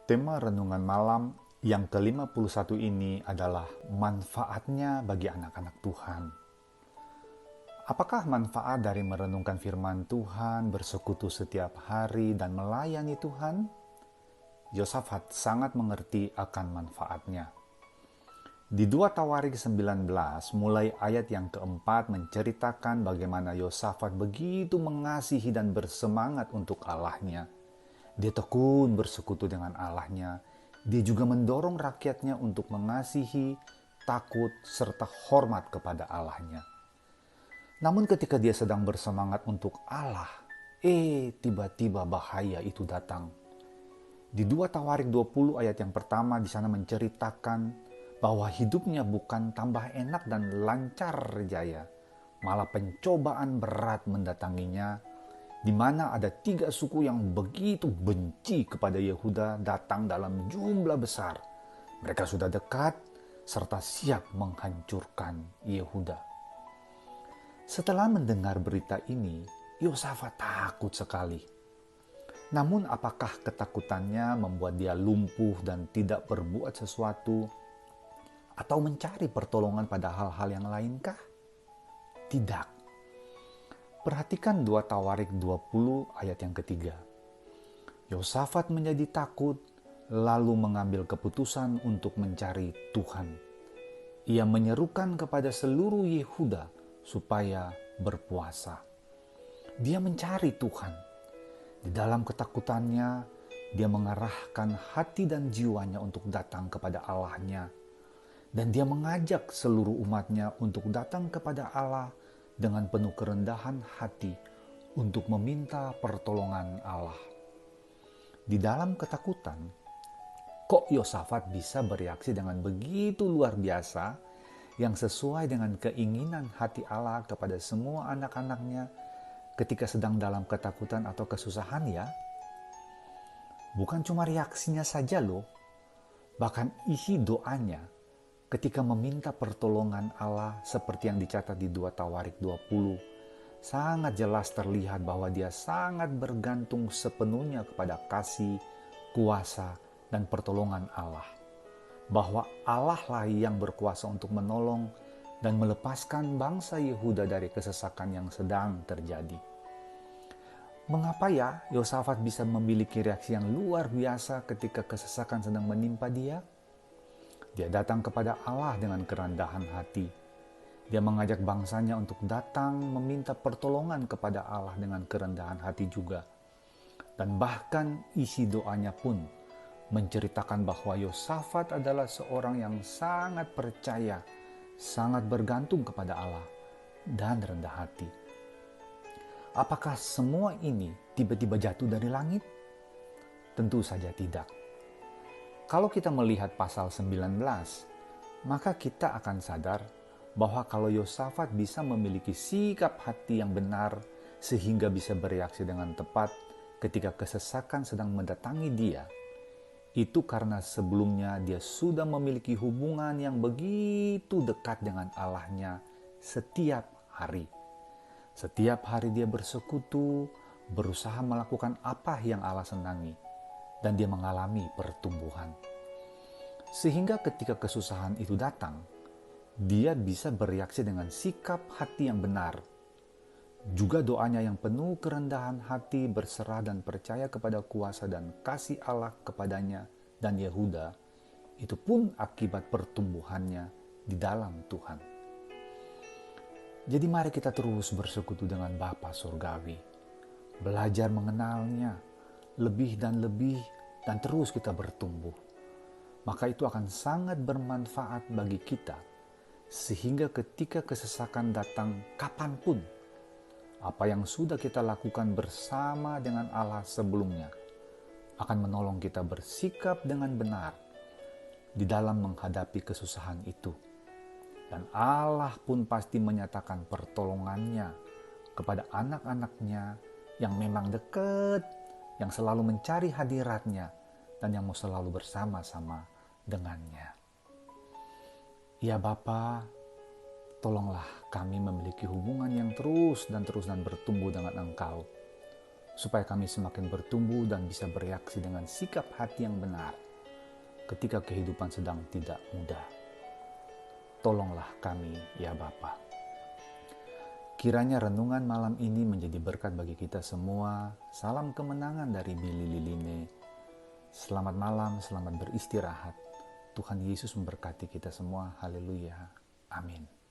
Tema renungan malam yang ke-51 ini adalah manfaatnya bagi anak-anak Tuhan. Apakah manfaat dari merenungkan firman Tuhan, bersekutu setiap hari, dan melayani Tuhan? Yosafat sangat mengerti akan manfaatnya. Di 2 Tawarik 19, mulai ayat yang keempat menceritakan bagaimana Yosafat begitu mengasihi dan bersemangat untuk Allahnya. Dia tekun bersekutu dengan Allahnya. Dia juga mendorong rakyatnya untuk mengasihi, takut, serta hormat kepada Allahnya. Namun ketika dia sedang bersemangat untuk Allah, tiba-tiba bahaya itu datang. Di 2 Tawarik 20 ayat yang pertama di sana menceritakan bahwa hidupnya bukan tambah enak dan lancar jaya, malah pencobaan berat mendatanginya, di mana ada 3 suku yang begitu benci kepada Yehuda datang dalam jumlah besar. Mereka sudah dekat serta siap menghancurkan Yehuda. Setelah mendengar berita ini, Yosafat takut sekali. Namun apakah ketakutannya membuat dia lumpuh dan tidak berbuat sesuatu atau mencari pertolongan pada hal-hal yang lainkah? Tidak. Perhatikan 2 Tawarik 20 ayat yang ketiga. Yosafat menjadi takut lalu mengambil keputusan untuk mencari Tuhan. Ia menyerukan kepada seluruh Yehuda supaya berpuasa. Dia mencari Tuhan. Di dalam ketakutannya, dia mengarahkan hati dan jiwanya untuk datang kepada Allahnya. Dan dia mengajak seluruh umatnya untuk datang kepada Allah dengan penuh kerendahan hati untuk meminta pertolongan Allah. Di dalam ketakutan, kok Yosafat bisa bereaksi dengan begitu luar biasa yang sesuai dengan keinginan hati Allah kepada semua anak-anaknya ketika sedang dalam ketakutan atau kesusahan ya? Bukan cuma reaksinya saja loh, bahkan isi doanya ketika meminta pertolongan Allah seperti yang dicatat di 2 Tawarik 20, sangat jelas terlihat bahwa dia sangat bergantung sepenuhnya kepada kasih, kuasa, dan pertolongan Allah. Bahwa Allah lah yang berkuasa untuk menolong dan melepaskan bangsa Yehuda dari kesesakan yang sedang terjadi. Mengapa ya Yosafat bisa memiliki reaksi yang luar biasa ketika kesesakan sedang menimpa dia? Dia datang kepada Allah dengan kerendahan hati. Dia mengajak bangsanya untuk datang meminta pertolongan kepada Allah dengan kerendahan hati juga. Dan bahkan isi doanya pun menceritakan bahwa Yosafat adalah seorang yang sangat percaya, sangat bergantung kepada Allah, dan rendah hati. Apakah semua ini tiba-tiba jatuh dari langit? Tentu saja tidak. Kalau kita melihat pasal 19, maka kita akan sadar bahwa kalau Yosafat bisa memiliki sikap hati yang benar sehingga bisa bereaksi dengan tepat ketika kesesakan sedang mendatangi dia, itu karena sebelumnya dia sudah memiliki hubungan yang begitu dekat dengan Allahnya setiap hari. Setiap hari dia bersekutu, berusaha melakukan apa yang Allah senangi, dan dia mengalami pertumbuhan. Sehingga ketika kesusahan itu datang, dia bisa bereaksi dengan sikap hati yang benar. Juga doanya yang penuh kerendahan hati berserah dan percaya kepada kuasa dan kasih Allah kepadanya dan Yehuda, itu pun akibat pertumbuhannya di dalam Tuhan. Jadi mari kita terus bersekutu dengan Bapa Surgawi, belajar mengenalnya lebih dan terus kita bertumbuh. Maka itu akan sangat bermanfaat bagi kita, sehingga ketika kesesakan datang kapanpun, apa yang sudah kita lakukan bersama dengan Allah sebelumnya akan menolong kita bersikap dengan benar di dalam menghadapi kesusahan itu. Dan Allah pun pasti menyatakan pertolongannya kepada anak-anaknya yang memang dekat, yang selalu mencari hadiratnya, dan yang mau selalu bersama-sama dengannya. Ya Bapa, tolonglah kami memiliki hubungan yang terus dan bertumbuh dengan Engkau. supaya kami semakin bertumbuh dan bisa bereaksi dengan sikap hati yang benar ketika kehidupan sedang tidak mudah. Tolonglah kami, ya Bapa. Kiranya renungan malam ini menjadi berkat bagi kita semua. Salam kemenangan dari Billy Liline. Selamat malam, selamat beristirahat. Tuhan Yesus memberkati kita semua. Haleluya. Amin.